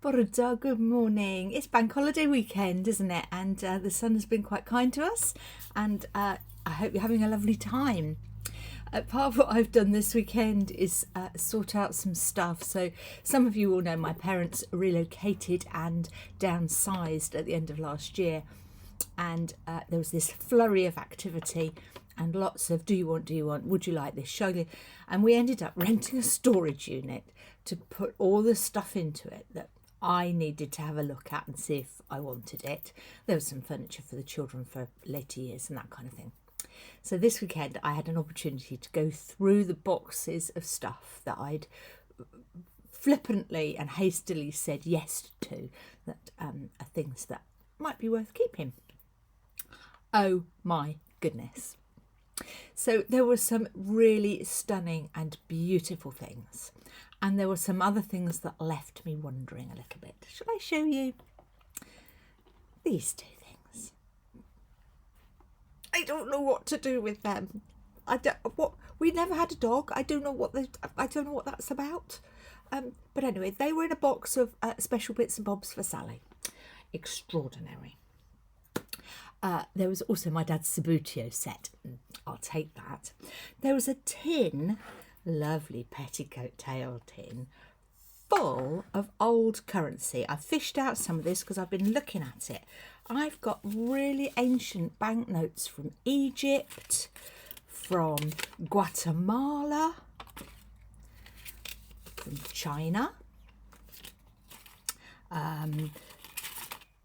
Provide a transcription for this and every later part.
Bore da, good morning. It's bank holiday weekend, isn't it? And the sun has been quite kind to us, and I hope you're having a lovely time. Part of what I've done this weekend is sort out some stuff. So some of you will know my parents relocated and downsized at the end of last year, and there was this flurry of activity and lots of do you want, would you like this, show you. And we ended up renting a storage unit to put all the stuff into it that I needed to have a look at and see if I wanted it. There was some furniture for the children for later years and that kind of thing. So this weekend I had an opportunity to go through the boxes of stuff that I'd flippantly and hastily said yes to, that are things that might be worth keeping. Oh my goodness. So there were some really stunning and beautiful things, and there were some other things that left me wondering a little bit. Shall I show you these two things? I don't know what to do with them. We never had a dog. I don't know what that's about. But anyway, they were in a box of special bits and bobs for Sally. Extraordinary. There was also my dad's Subbuteo set. I'll take that. There was a tin, lovely petticoat tail tin, full of old currency. I fished out some of this because I've been looking at it. I've got really ancient banknotes from Egypt, from Guatemala, from China.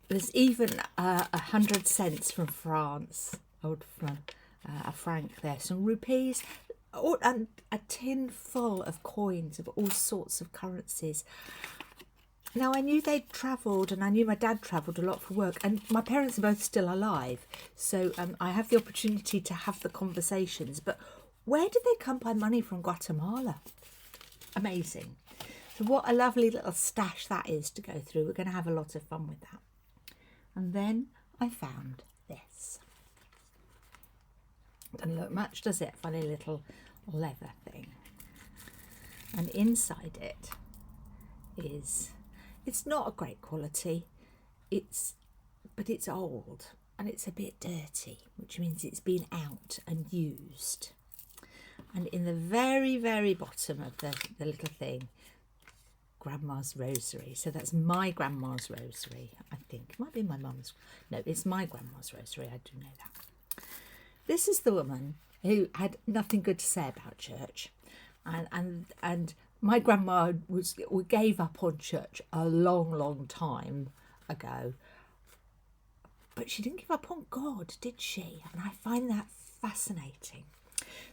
There's even 100 cents from France, from a franc there, some rupees, and a tin full of coins of all sorts of currencies. Now, I knew they'd travelled, and I knew my dad travelled a lot for work, and my parents are both still alive, so I have the opportunity to have the conversations. But where did they come by money from Guatemala? Amazing. So what a lovely little stash that is to go through. We're going to have a lot of fun with that. And then I found this. Doesn't look much, does it? Funny little leather thing. And inside it is, it's not a great quality, but it's old and it's a bit dirty, which means it's been out and used. And in the very, very bottom of the little thing, Grandma's rosary. So that's my grandma's rosary, I think. It might be my mum's. No, it's my grandma's rosary. I do know that. This is the woman who had nothing good to say about church. And my grandma gave up on church a long, long time ago. But she didn't give up on God, did she? And I find that fascinating.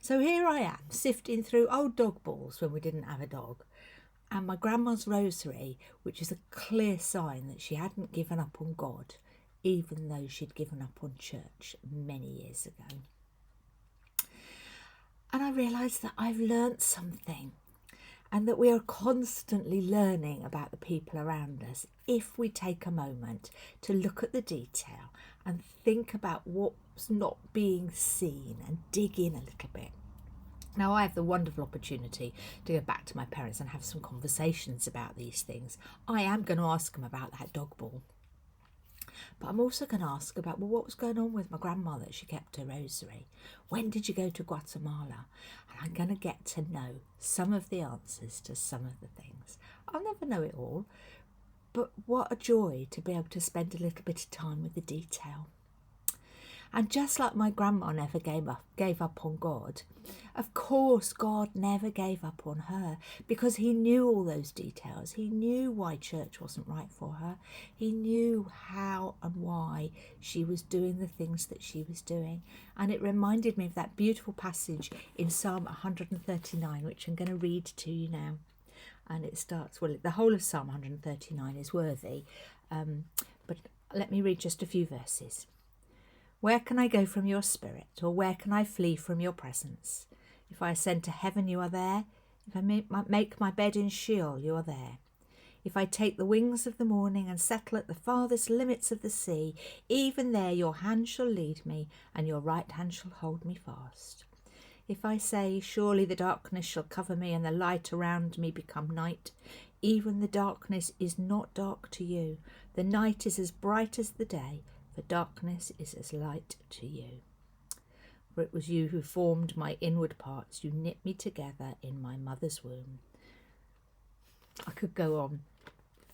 So here I am, sifting through old dog balls when we didn't have a dog, and my grandma's rosary, which is a clear sign that she hadn't given up on God, even though she'd given up on church many years ago. And I realised that I've learnt something, and that we are constantly learning about the people around us if we take a moment to look at the detail and think about what's not being seen and dig in a little bit. Now, I have the wonderful opportunity to go back to my parents and have some conversations about these things. I am going to ask them about that dog ball. But I'm also going to ask about, well, what was going on with my grandma that she kept her rosary? When did you go to Guatemala? And I'm going to get to know some of the answers to some of the things. I'll never know it all, but what a joy to be able to spend a little bit of time with the detail. And just like my grandma never gave up on God, of course God never gave up on her, because he knew all those details. He knew why church wasn't right for her. He knew how and why she was doing the things that she was doing. And it reminded me of that beautiful passage in Psalm 139, which I'm going to read to you now. And it starts, well, the whole of Psalm 139 is worthy, but let me read just a few verses. Where can I go from your spirit, or where can I flee from your presence? If I ascend to heaven, you are there. If I make my bed in Sheol, you are there. If I take the wings of the morning and settle at the farthest limits of the sea, even there your hand shall lead me, and your right hand shall hold me fast. If I say, surely the darkness shall cover me, and the light around me become night, Even the darkness is not dark to you. The night is as bright as the day, for darkness is as light to you. For it was you who formed my inward parts. You knit me together in my mother's womb. I could go on.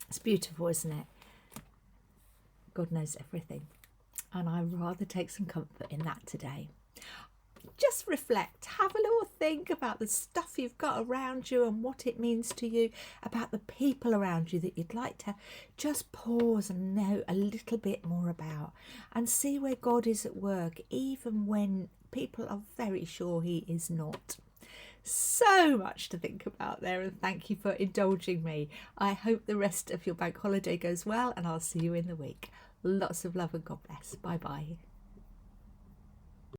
It's beautiful, isn't it? God knows everything. And I'd rather take some comfort in that today. Just reflect, have a little think about the stuff you've got around you and what it means to you, about the people around you that you'd like to just pause and know a little bit more about, and see where God is at work, even when people are very sure he is not. So much to think about there, and thank you for indulging me. I hope the rest of your bank holiday goes well, and I'll see you in the week. Lots of love and God bless. Bye bye.